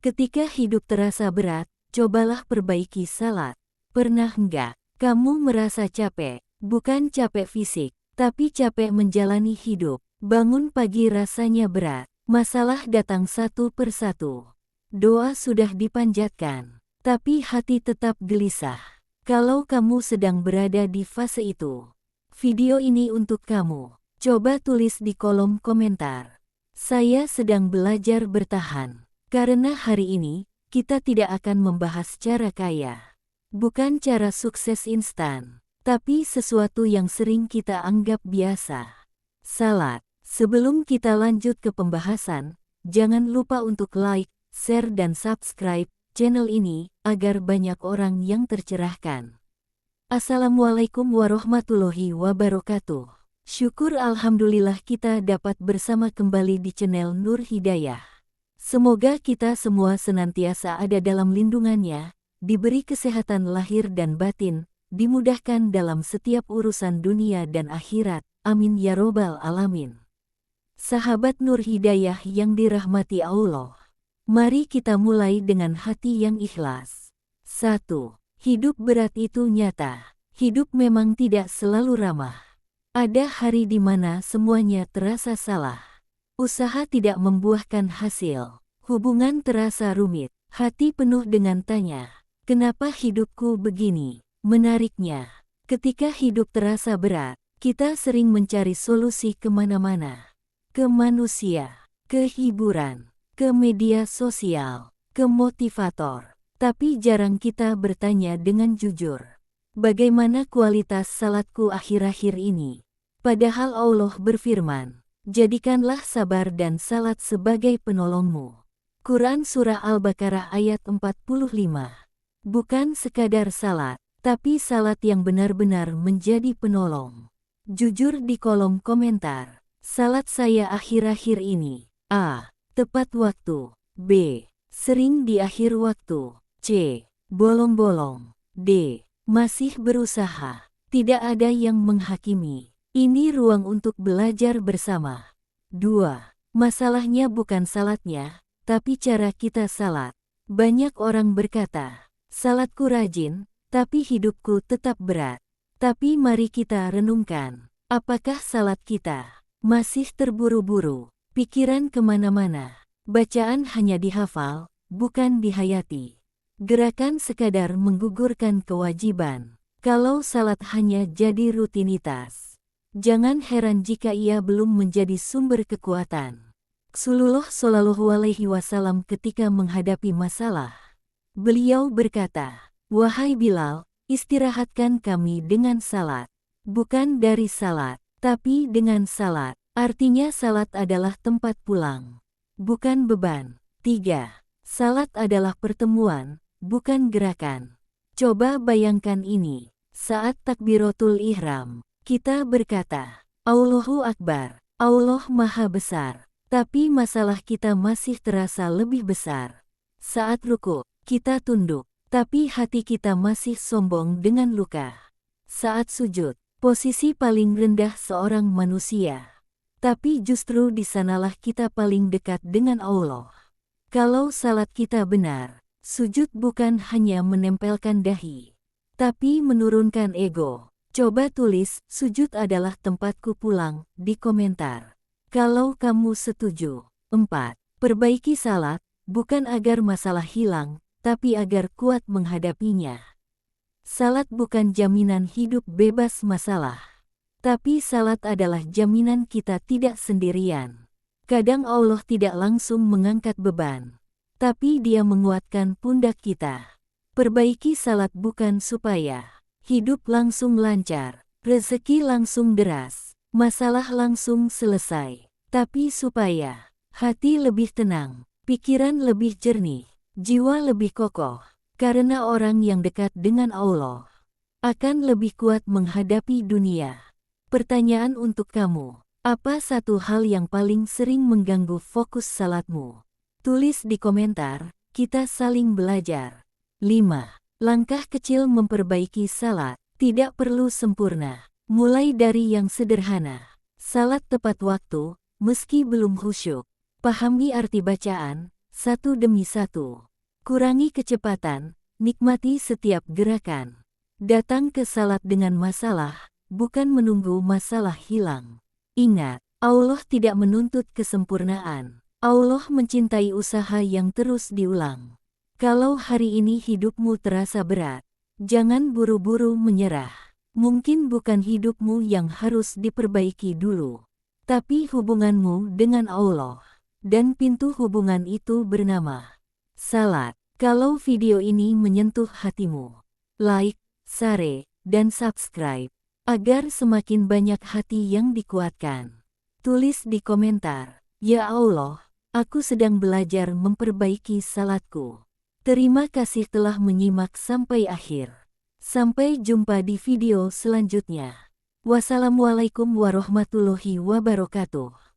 Ketika hidup terasa berat, cobalah perbaiki salat. Pernah enggak kamu merasa capek? Bukan capek fisik, tapi capek menjalani hidup. Bangun pagi rasanya berat. Masalah datang satu persatu. Doa sudah dipanjatkan, tapi hati tetap gelisah. Kalau kamu sedang berada di fase itu, video ini untuk kamu. Coba tulis di kolom komentar. Saya sedang belajar bertahan. Karena hari ini, kita tidak akan membahas cara kaya. Bukan cara sukses instan, tapi sesuatu yang sering kita anggap biasa. Salat. Sebelum kita lanjut ke pembahasan, jangan lupa untuk like, share dan subscribe channel ini, agar banyak orang yang tercerahkan. Assalamualaikum warahmatullahi wabarakatuh. Syukur alhamdulillah kita dapat bersama kembali di channel Nur Hidayah. Semoga kita semua senantiasa ada dalam lindungannya, diberi kesehatan lahir dan batin, dimudahkan dalam setiap urusan dunia dan akhirat. Amin ya robbal alamin. Sahabat Nur Hidayah yang dirahmati Allah, mari kita mulai dengan hati yang ikhlas. 1. Hidup berat itu nyata. Hidup memang tidak selalu ramah. Ada hari di mana semuanya terasa salah. Usaha tidak membuahkan hasil. Hubungan terasa rumit. Hati penuh dengan tanya, kenapa hidupku begini? Menariknya, ketika hidup terasa berat, kita sering mencari solusi kemana-mana. Ke manusia, ke hiburan, ke media sosial, ke motivator. Tapi jarang kita bertanya dengan jujur. Bagaimana kualitas salatku akhir-akhir ini? Padahal Allah berfirman, jadikanlah sabar dan salat sebagai penolongmu. Quran Surah Al-Baqarah ayat 45. Bukan sekadar salat, tapi salat yang benar-benar menjadi penolong. Jujur di kolom komentar, salat saya akhir-akhir ini. A. Tepat waktu. B. Sering di akhir waktu. C. Bolong-bolong. D. Masih berusaha. Tidak ada yang menghakimi. Ini ruang untuk belajar bersama. 2. Masalahnya bukan salatnya, tapi cara kita salat. Banyak orang berkata, salatku rajin, tapi hidupku tetap berat. Tapi mari kita renungkan, apakah salat kita masih terburu-buru, pikiran kemana-mana, bacaan hanya dihafal, bukan dihayati. Gerakan sekadar menggugurkan kewajiban. Kalau salat hanya jadi rutinitas, jangan heran jika ia belum menjadi sumber kekuatan. Rasulullah Shallallahu Alaihi Wasallam ketika menghadapi masalah, beliau berkata, wahai Bilal, istirahatkan kami dengan salat. Bukan dari salat, tapi dengan salat. Artinya salat adalah tempat pulang, bukan beban. 3. Salat adalah pertemuan, bukan gerakan. Coba bayangkan ini, saat takbiratul ihram, kita berkata, Allahu Akbar, Allah Maha Besar. Tapi masalah kita masih terasa lebih besar. Saat ruku, kita tunduk, tapi hati kita masih sombong dengan luka. Saat sujud, posisi paling rendah seorang manusia. Tapi justru di sanalah kita paling dekat dengan Allah. Kalau salat kita benar, sujud bukan hanya menempelkan dahi, tapi menurunkan ego. Coba tulis, sujud adalah tempatku pulang, di komentar. Kalau kamu setuju. 4. Perbaiki salat, bukan agar masalah hilang, tapi agar kuat menghadapinya. Salat bukan jaminan hidup bebas masalah. Tapi salat adalah jaminan kita tidak sendirian. Kadang Allah tidak langsung mengangkat beban, tapi Dia menguatkan pundak kita. Perbaiki salat bukan supaya hidup langsung lancar, rezeki langsung deras, masalah langsung selesai, tapi supaya hati lebih tenang, pikiran lebih jernih, jiwa lebih kokoh. Karena orang yang dekat dengan Allah akan lebih kuat menghadapi dunia. Pertanyaan untuk kamu, apa satu hal yang paling sering mengganggu fokus salatmu? Tulis di komentar, kita saling belajar. 5. Langkah kecil memperbaiki salat, tidak perlu sempurna. Mulai dari yang sederhana, salat tepat waktu, meski belum khusyuk. Pahami arti bacaan, satu demi satu. Kurangi kecepatan, nikmati setiap gerakan. Datang ke salat dengan masalah, bukan menunggu masalah hilang. Ingat, Allah tidak menuntut kesempurnaan. Allah mencintai usaha yang terus diulang. Kalau hari ini hidupmu terasa berat, jangan buru-buru menyerah. Mungkin bukan hidupmu yang harus diperbaiki dulu, tapi hubunganmu dengan Allah. Dan pintu hubungan itu bernama salat. Kalau video ini menyentuh hatimu, like, share, dan subscribe, agar semakin banyak hati yang dikuatkan. Tulis di komentar, "Ya Allah, aku sedang belajar memperbaiki salatku." Terima kasih telah menyimak sampai akhir. Sampai jumpa di video selanjutnya. Wassalamualaikum warahmatullahi wabarakatuh.